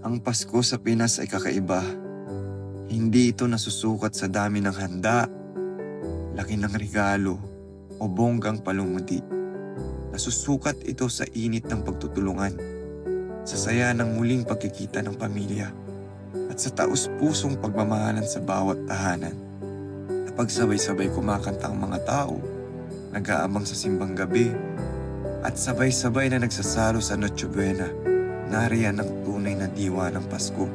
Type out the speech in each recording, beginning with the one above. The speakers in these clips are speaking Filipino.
Ang Pasko sa Pinas ay kakaiba. Hindi ito nasusukat sa dami ng handa, laki ng regalo, o bonggang palumuti. Nasusukat ito sa init ng pagtutulungan, sa saya ng muling pagkikita ng pamilya, at sa taus-pusong pagmamahalan sa bawat tahanan. Kapag sabay-sabay kumakanta ang mga tao, nag-aabang sa simbang gabi, at sabay-sabay na nagsasalo sa Noche Buena, nariyan ang tunay na diwa ng Pasko.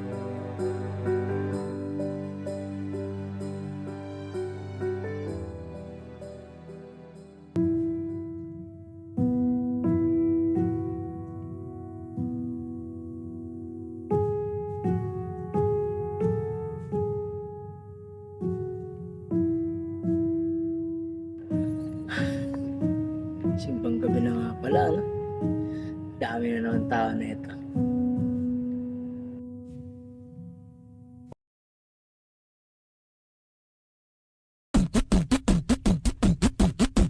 Simbang gabi na nga pala, no? Dami na naman tao na ito.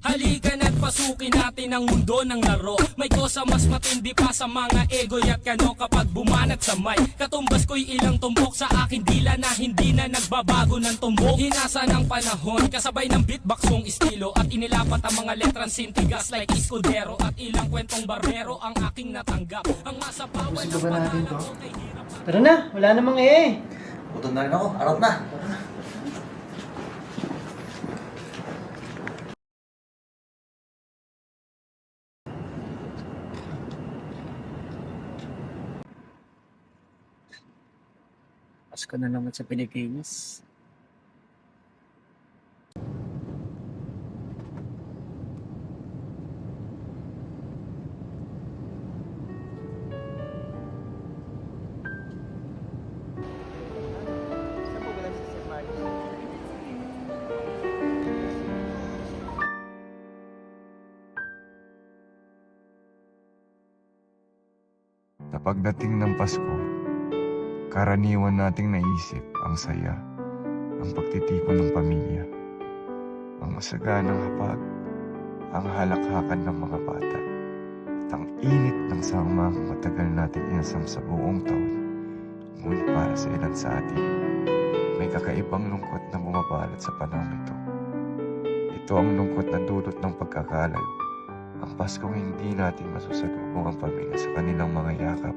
Halika na't pasukin natin ang mundo ng laro. May kosa mas matindi pa sa mga ego at kano kapag bumanat sa mic. Katumbas ko'y ilang tumbok sa aking dila na hindi na nagbabago ng tumbok. Hinasa ng panahon, kasabay ng beatboxong estilo at inilapat ang mga letrang sintigas like Escudero at ilang kwentong barbero ang aking natanggap. Ang masapawan Gusto ba natin to? Tara na, wala namang Gutom na rin ako. Arot na. Pasko na naman sa Pilipinas. Sa pagdating ng Pasko, karaniwan nating naisip ang saya, ang pagtitipon ng pamilya, ang masaganang hapag, ang halakhakan ng mga bata, at ang init ng sama kung matagal natin inasam sa buong taon. Ngunit para sa ilan sa atin, may kakaibang lungkot na bumabalot sa panahon ito. Ito ang lungkot na dulot ng pagkakalayo. Ang Paskong hindi natin masusalubong ang pamilya sa kanilang mga yakap,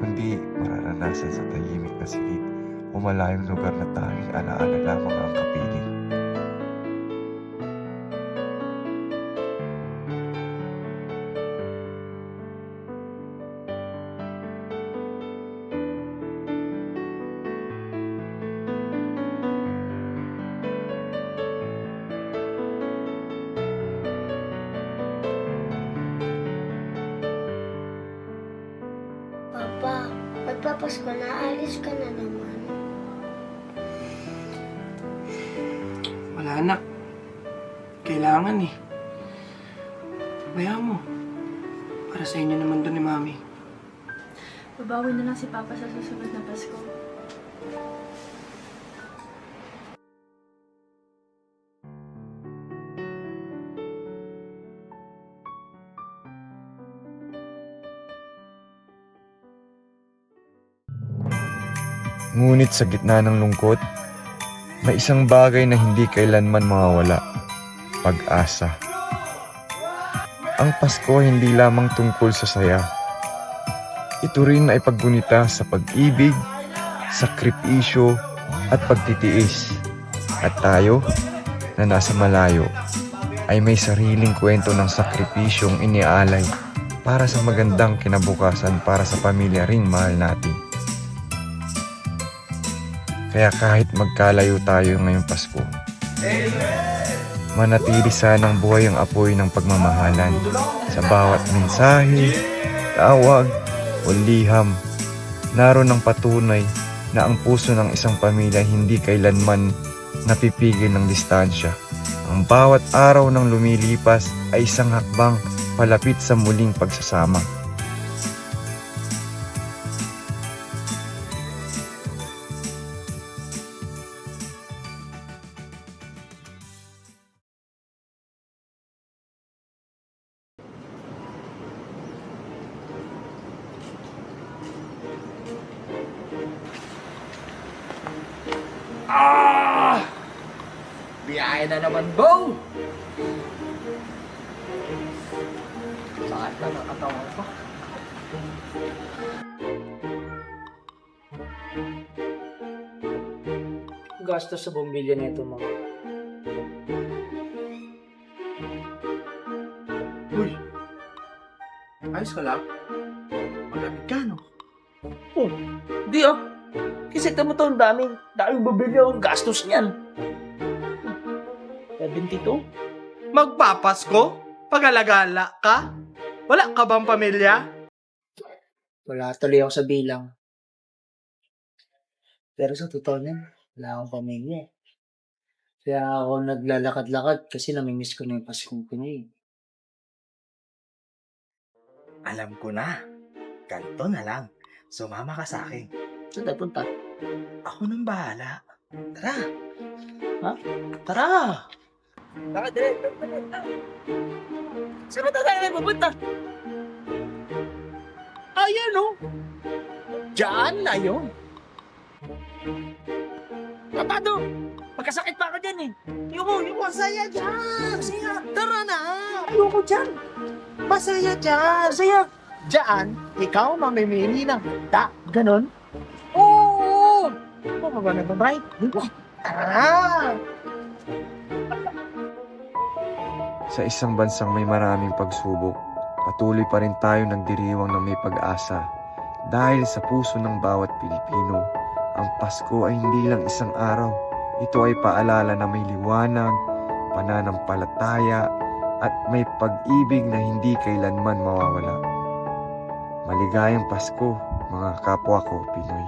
kundi mararanasan sa tahimik na silid o malayong lugar na tanging alaala lamang ang kapiling. Papa, magpapasko na, alis ka na naman. Wala anak. Kailangan eh. Bayaan mo. Para sa inyo naman doon ni Mami. Babawi na lang si Papa sa susunod na Pasko. Ngunit sa gitna ng lungkot, may isang bagay na hindi kailanman mawawala: pag-asa. Ang Pasko hindi lamang tungkol sa saya. Ito rin ay paggunita sa pag-ibig, sakripisyo at pagtitiis. At tayo, na nasa malayo, ay may sariling kwento ng sakripisyong iniaalay para sa magandang kinabukasan para sa pamilya ring mahal natin. Kaya kahit magkalayo tayo ngayong Pasko, manatili sanang buhay ang apoy ng pagmamahalan sa bawat mensahe, tawag o liham. Naroon ang patunay na ang puso ng isang pamilya hindi kailanman napipigil ng distansya. Ang bawat araw ng lumilipas ay isang hakbang palapit sa muling pagsasama. Biyahe na naman, Bo! Sakit na ng katawan ko. Gastos sa bumbilya na ito, mga. Uy! Ayos ka lang? Malamig ka, no? Oh, di ah. Kasi tamo to, ang daming bumbilya ang gastos niyan. 72? Magpapasko? Pag-alagala ka? Wala ka bang pamilya? Wala tuloy ako sa bilang. Pero sa totoo niyan, wala akong pamilya eh. Kaya ako naglalakad-lakad kasi namimiss ko na yung Pasko ko niya eh. Alam ko na. Ganto na lang. Sumama ka sa akin. Saan tayo punta? Ako nang bahala. Tara. Ha? Tara. Bakit? Saan ba tayo pupunta? Ayan o. Diyan na yun. Tatado! Magkasakit pa ako dyan eh. Yung masaya dyan. Masaya. Tara na. Ayoko dyan. Masaya dyan. Masaya. Diyan, ikaw mamimili ng ta. Ganon? Oo. Ano ba na ba, right? Tara. Sa isang bansang may maraming pagsubok, patuloy pa rin tayo nagdiriwang na may pag-asa. Dahil sa puso ng bawat Pilipino, ang Pasko ay hindi lang isang araw. Ito ay paalala na may liwanag, pananampalataya, at may pag-ibig na hindi kailanman mawawala. Maligayang Pasko, mga kapwa ko Pinoy.